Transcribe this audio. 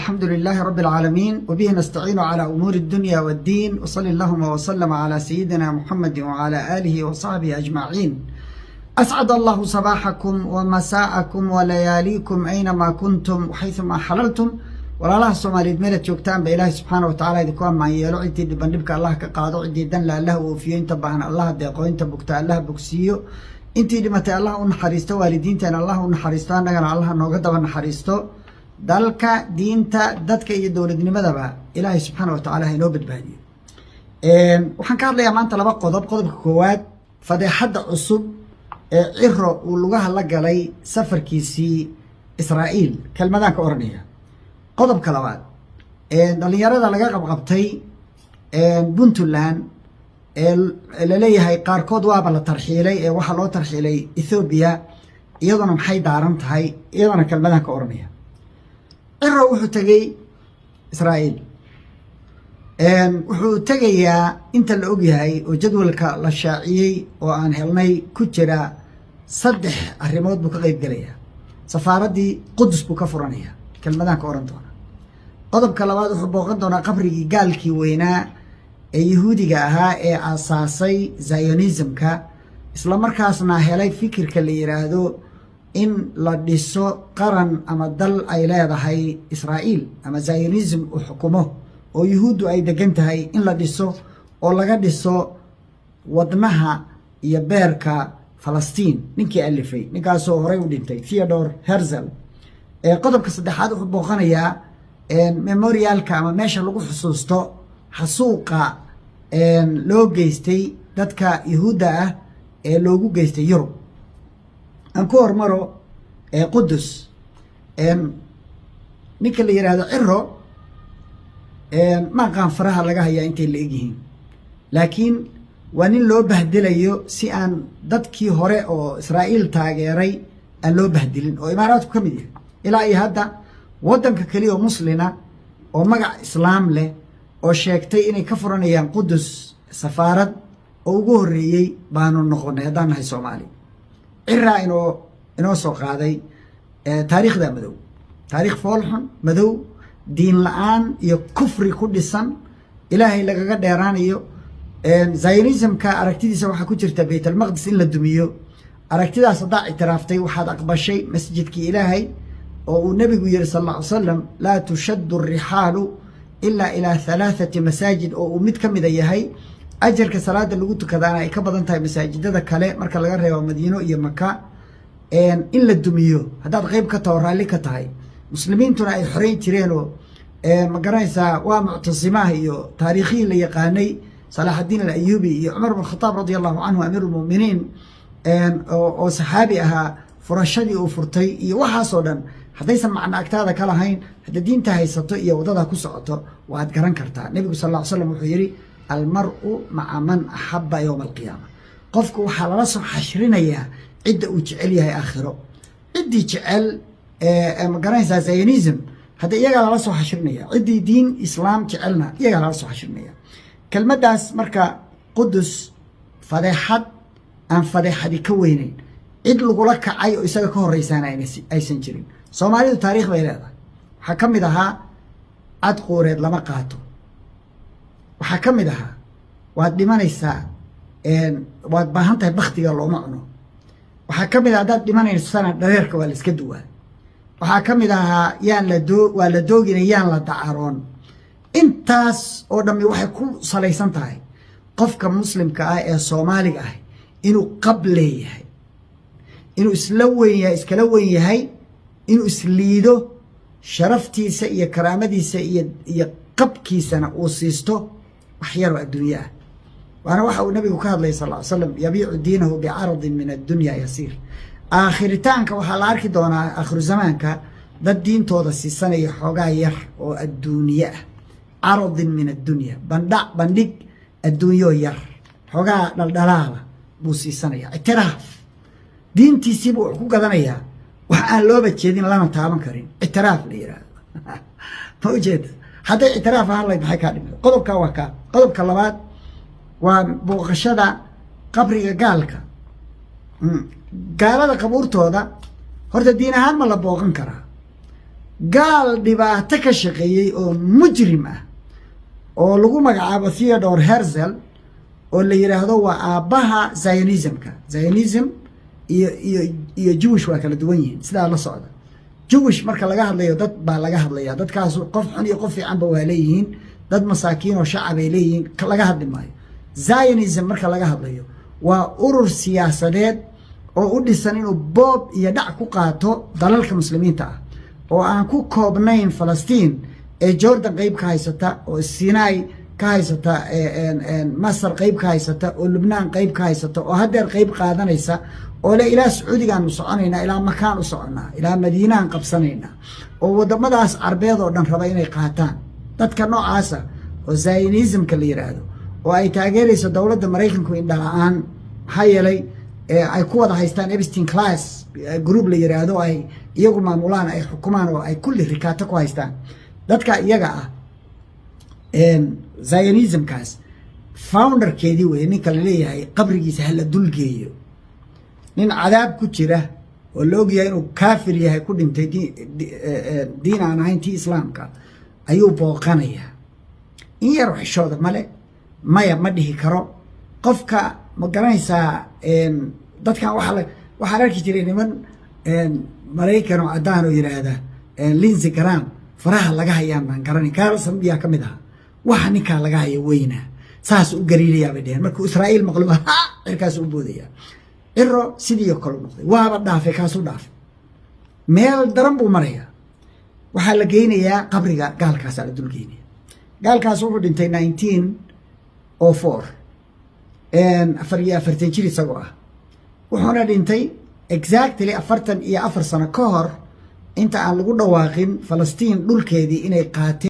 الحمد لله رب العالمين وبه نستعين على أمور الدنيا والدين وصلى اللهم وسلم على سيدنا محمد وعلى آله وصحبه أجمعين. أسعد الله صباحكم ومساءكم ولياليكم أينما كنتم وحيثما حللتم ولا الله سومالي ميلة جوجتان بإله سبحانه وتعالى إذا ما يلو عدي بندبك الله كقاضو عدي دن لا الله وفيه انت بهن الله ديقو انت بكتا الله بكسيو انتي دمتي الله ونحريستو والدين تان الله ونحريستو نغن الله نوغدا ونحريستو dalka diinta dadka iyo dawladnimadaba ilaahay subxaanahu wa ta'aala inoo badbaadiyo waxaan ka hadlayaa maanta laba qodob. qodobka koowaad fadeexada cusub ee ciro uu lugaha la galay safarkiisii Israa'iil kelmadaan ka oranaya. qodobka labaad dhalinyarada laga qabqabtay Puntland la leeyahay qaarkood waaba la tarxiilay ee waxa loo tarxiilay Ethiopia iyaduna maxay daaran tahay iyaduna kelmadaan ka oranaya. ciro wuxuu tagay Israa'iil wuxuu tagayaa inta la og yahay oo jadwalka la shaaciyay oo aan helnay ku jira 3 arrimood buu ka qayb galaya. safaaradii Qudus buu ka furanaya kelmadaan ka oran doona. qodobka labaad wuxuu booqan doonaa qabrigii gaalkii weynaa ee Yahuudiga ahaa ee aasaasay Zionismka isla markaasna helay fikirka la yiraahdo in la dhiso qaran ama dal ay leedahay Israa'iil ama Zionism uu xukumo oo Yahuudu ay degan tahay in la dhiso oo laga dhiso wadnaha iyo beerka Falastiin ninkii alifay ninkaasoo horey u dhintay Theodore Herzl. qodobka saddexaad wuxuu booqanayaa memorialka ama meesha lagu xusuusto xasuuqa loo geystay dadka Yahuuda ah ee loogu geystay Yurub. aan ku hormaro Qudus ninka la yiraahdo ciro ma qaan faraha laga hayaa intay la egyihiin laakiin waa nin loo bahdilayo si aan dadkii hore oo Israa'iil taageeray aan loo bahdilin oo imaaraadku ka mid yahay ilaa ay hadda wadanka kaliya oo muslina oo magac islaam leh oo sheegtay inay ka furanayaan Qudus safaarad oo ugu horeeyay baanu noqonay haddaan nahay Soomaali. cira inoo soo qaaday taariikhda madow taariikh foolxun madow diin la'aan iyo kufri ku dhisan ilaahay lagaga dheeraanayo. Zionismka aragtidiisa waxa ku jirta Bayt al-Maqdis in la dumiyo. aragtidaas haddaa ictiraaftay waxaad aqbashay masjidkii ilaahay oo uu nabigu yiri sallallahu alayhi wasallam la tushaddu ar-rihalu illa ila 3 masaajid oo uu mid kamid yahay ajarka salaada lagu tukadaana ay ka badan tahay masaajidada kale marka laga reebo Madiino iyo Makka. in la dumiyo haddaad qayb ka tahay raalli ka tahay muslimiintuna ay xoreyn jireen oo ma garanaysaa waa muctasimaha iyo taariikhii la yaqaanay Salahuddin al-Ayyubi iyo Umar ibn Khattab radiyallahu anhu amirul mu'minin oo saxaabi ahaa furashadii uu furtay iyo waxaasoo dhan haddaysan macna agtaada ka lahayn hadda diinta haysato iyo wadada ku socoto waad garan kartaa. nabigu sallallahu alayhi wasallam wuxuu yiri المرء مع من أحب يوم القيامة. قفك وحال رسو حشرينيا عدة وجعليها آخره عدي جعل مقرانيسا زيونيزم هذا يقال رسو حشرينيا عدي دين إسلام جعلنا يقال رسو حشرينيا. كلمة داس مركا قدس فضيحات أن فضيحة دي كوينين عد لقولك عاي إساق كهر ريسانا أي سنجرين سومالي تاريخ بيرادا حكم دها عد قوريد لما قاتو waxaa ka mid ahaa waad dhimanaysaa waad baahan tahay baktiga looma cuno. waxaa ka mid ah haddaad dhimanaysana dhareerka waa la iska duwaa. waxaa ka mid ahaa waa la doogina yaan la dacaroon. intaas oo dhammi waxay ku salaysan tahay qofka muslimka ah ee Soomaaliga ah inuu qab leeyahay inuu iskala weyn yahay inuu isliido sharaftiisa iyo karaamadiisa iyo qabkiisana uu siisto waxyaro adduunyaa. waana waxa uu nabigu ka hadlay sallallahu alayhi wasallam yabiicu diinahu bi'arad min ad-dunya yasir. aakhiritaanka waxa la arki doonaa aakhiru zamaanka dad diintooda siisanaya xogaa yar oo adduunyaa arad min ad-dunya bandhig adduunyo yar xogaa dhaldhalaala buu siisanaya itiraaf diintiisii buu ku gadanayaa wax aan looba jeedin lana taaban karin itiraaf la yiraahdo ma ujeeda hadday itiraaf ahaan lahayd maxay ka dhimay. qodobka waa ka qodobka labaad waa booqashada qabriga gaalka. gaalada qabuurtooda horta diin ahaan ma la booqan karaa قال dhibaato ka shaqeeyay oo mujrim ah oo lagu magacaabo Theodore Herzl oo la yiraahdo waa aabaha Zionism iyo Jewish waa kala duwan yihiin sida la socda Jewish marka laga hadlayo dad baa laga hadlaya dadkaas qof xun iyo qof fiican ba waa leeyihiin dad masaakiin oo shacab ay leeyihiin laga hadli maayo Zionism marka laga hadlayo waa urur siyaasadeed oo u dhisan inuu boob iyo dhac ku qaato dalalka muslimiinta ah oo aan ku koobnayn Falastiin ee Jordan qayb ka haysata oo Sinai ka haysata Masar qayb ka haysata oo Lebanon qayb ka haysata oo hadeer qayb qaadanaysa oo la ilaa Sacuudigan u soconayna ilaa Makaan u soconaa ilaa Madiinaan qabsanayna oo wadamadaas Carbeed oo dhan raba inay qaataan dadka noocaas oo Zionism-ka la yiraahdo oo ay taageerayso dawladda Mareykanku in dhalaan hayelay ay ku wada haystaan Epstein class group la yiraahdo ay iyagu maamulaan ay xukumaan oo ay kulli rikaata ku haystaan dadka iyaga ah Zionism-kaas founder-keedii way ninka la leeyahay qabrigiisa hal dulgeeyo nin cadaab ku jira oo la og yahay inuu kaafir yahay ku dhintay diin aan ahayn tii islaamka ayuu booqanaya in yar xishooda male maya ma dhihi karo qofka ma garanaysaa dadkan waxa arki jiray niman Mareykan oo cadaan oo yiraahda Lindsey Graham faraha laga hayaan baan garanay Carlson biya kamid ah waxa ninka laga hayo weyna saas u gariiraya badeen markuu Israa'iil maqluba irkaas u boodaya iro sidii kale noqday waaba dhaafay kaas u dhaafay meel daran buu maraya waxa la geynayaa qabriga gaalkaas la dul geenay gaalkaas wuxuu dhintay 1904 afartan jir isagoo ah wuxuuna dhintay exactly 44 sano ka hor inta aan lagu dhawaaqin Falastiin dhulkeedii inay qaateen